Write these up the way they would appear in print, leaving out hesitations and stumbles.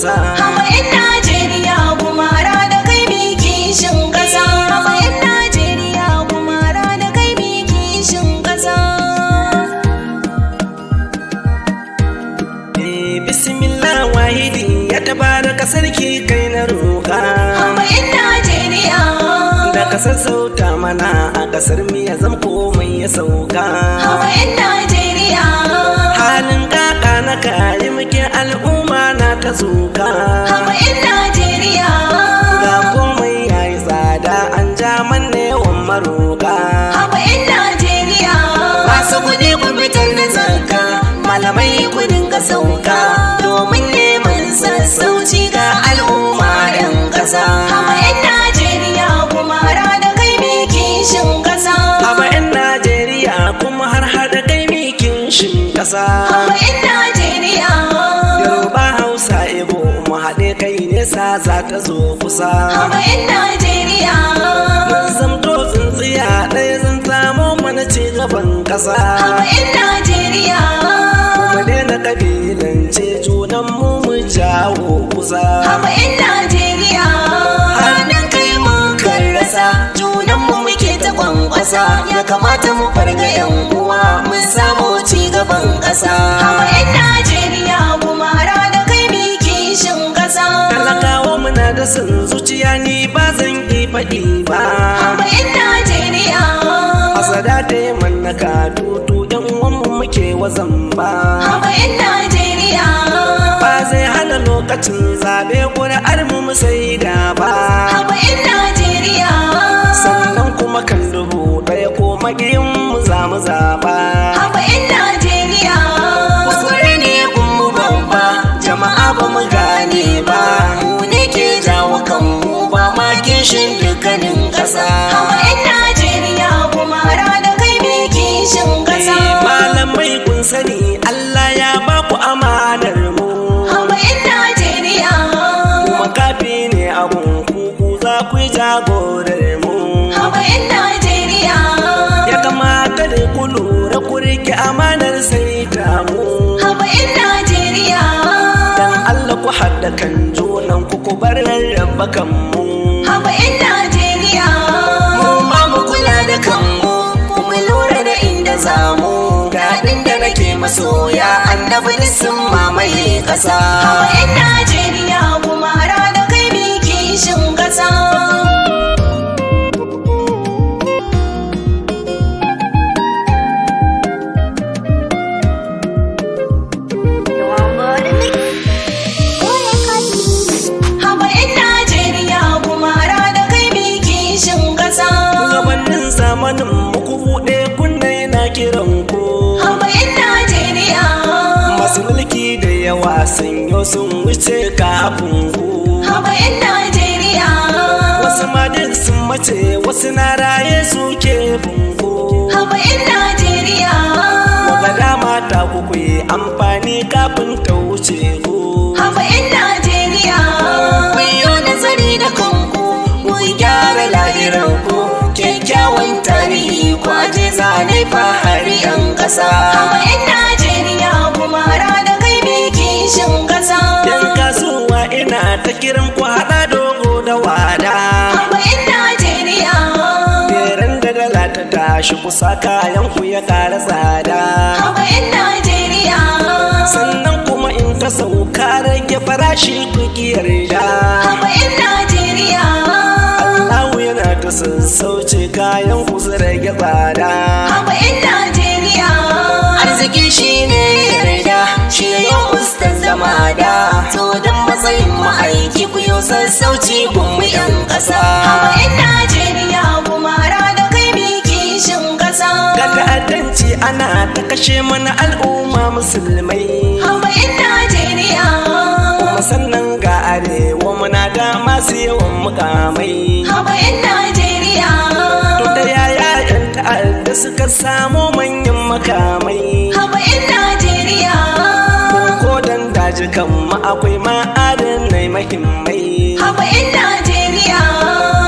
ƙasa. Haba 'yan Najeriya gumara da kai mi kishin ƙasa. Haba 'yan Najeriya gumara da kai mi kishin ƙasa. Bismillah wahidi ya tabaraka sarki kai na roƙa. Haba 'yan Najeriya Da ka sassauta mana a ƙasar mu ya zama komai ya sauka. Haba 'yan Najeriya Halin kaka na kayi muke al'umma na ta zuka. Haba 'yan Najeriya Ga komai yayi tsada an ja manne yawan maroka. Haba 'yan Najeriya Masu kuɗi ku fitar da zakka, malamai ku dinga sauka domin neman sassauci ga al'umma 'yan ƙasa. Haba 'yan Najeriya gumara da kai mi kishin ƙasa. Haba 'yan Najeriya kuma har hada kai mikin shin ƙasa. Haba 'yan Najeriya Yoruba Hausa Igbo mu haɗe kai nesa za ta zo kusa. Haba 'yan Najeriya Mun zamto tsintsiya ɗaya zan samo mana ci gaban ƙasa. Haba 'yan Najeriya Mu daina ƙabilance junan mu jawo kusa. Haba 'yan Najeriya Hannun kai mun karrasa junan mu muke ta kwankwasa. Ya kamata mu farga 'yan uwa mun samu ci gaban ƙasa. Haba 'yan Najeriya gumara da kai mi kishin ƙasa. Talakawa muna da son zuciya ni ba zan yi faɗi ba. Haba 'yan Najeriya Hasada ta yi mannaka tutu ɗan uwanmu muke wazan ba. Haba 'yan Najeriya Ba zai hana lokacin zaɓe ƙuri'ar mu sai da ba. Haba 'yan Najeriya Sannan kuma kan dubu ɗaya ko magiyin mu za mu zaɓa. Haba 'yan Najeriya Kuskure ne mu babba jama'a ba mu gane ba. Mu ne ke jawo kanmu ba ma kishin dukkanin ƙasa. Haba 'yan Najeriya gumara da kai mi kishin ƙasa. Malamai kun sani Allah ya ba ku amanar mu. Haba 'yan Najeriya Kuma kafi ne abun kuku za ku yi jagorar mu. Haba 'yan Najeriya Ya kamata da ku lura ku rike amanar sai ta mu. Haba 'yan Najeriya Dan Allah ku haɗa kan junan ku bar rarraba kanmu. Haba 'yan Najeriya Mu ma mu kula da kanmu kuma lura da inda zamu. Daɗin da nake masoya annabi sun mamaye ƙasa. Haba 'yan Najeriya gumara da kai mi kishin ƙasa. Haba 'yan Najeriya gumara da kai mi kishin ƙasa. Gabanin zamanin muku buɗe kunne na kiran ku. Haba 'yan Najeriya Masu mulki da yawa sun yo sun wuce kafin ku. Haba 'yan Najeriya Wasu ma duk sun mace wasu na raye suke bunku. Haba 'yan Najeriya Waga dama ta ku yi amfani kafin ta wuce ku. Haba 'yan Najeriya Ku yi nazari da kanku ku gyara lahiranku. Kyakkyawan tarihi kwaje zane fahari 'yan ƙasa. Haba 'yan Najeriya gumara da kai mi kishin ƙasa. Yan kasuwa ina ta kiran ku haɗa dogo da wada. Haba 'yan Najeriya Beran da dala ta tashi kusa kayan ku ya ƙara tsada. Haba 'yan Najeriya Sannan kuma in ta sauka rage farashi ku ki yarda. Haba 'yan Najeriya Allahu yana ta sassauce kayan ku su rage tsada. Haba 'yan Najeriya Arziki shi ne yarda shi ya yi ustaz zama da. To don matsayin ma'aiki ku yi sassauci kun mu 'yan ƙasa. Haba 'yan Najeriya gumara da kai mi kishin ƙasa. Ga ta'addanci ana ta kashe mana al'umma musulmai. Haba 'yan Najeriya Kuma sannan ga arewa muna da masu yawan mukamai. Haba 'yan Najeriya To da yaya 'yan ta'adda suka samo manyan makamai. Haba 'yan Najeriya Ko dan dajikan mu akwai ma'adanai mahimmai. Haba 'yan Najeriya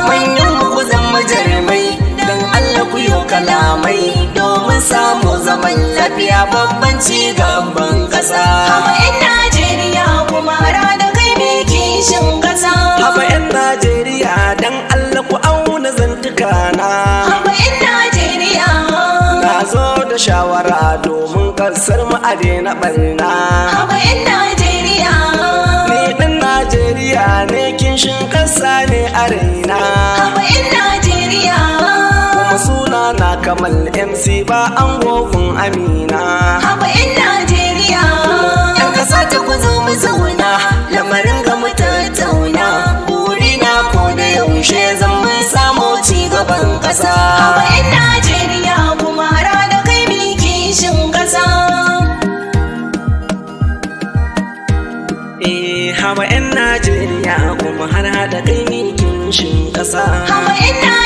Manyan ku zama jarumai don Allah ku yi kalamai domin samu zaman lafiya babban ci gaban ƙasa. Haba 'yan Najeriya gumara da kai mi kasar mu a daina barna. Haba 'yan Najeriya. Ni ɗan Najeriya ne, kishin ƙasa ne a raina. Haba 'yan Najeriya. Kuma suna na Kamal MC ba an gofin Amina. Haba 'yan Najeriya. 'Yan ƙasa ta ku zo mu zauna, lamarin ga mu tattauna. Burina ko da yaushe zan mun samu ci gaban ƙasa. Haba 'yan Najeriya kuma hara da kai mi kishin ƙasa. Haba 'yan Najeriya kuma har haɗa kai ni kishin ƙasa. Haba 'yan Najeriya.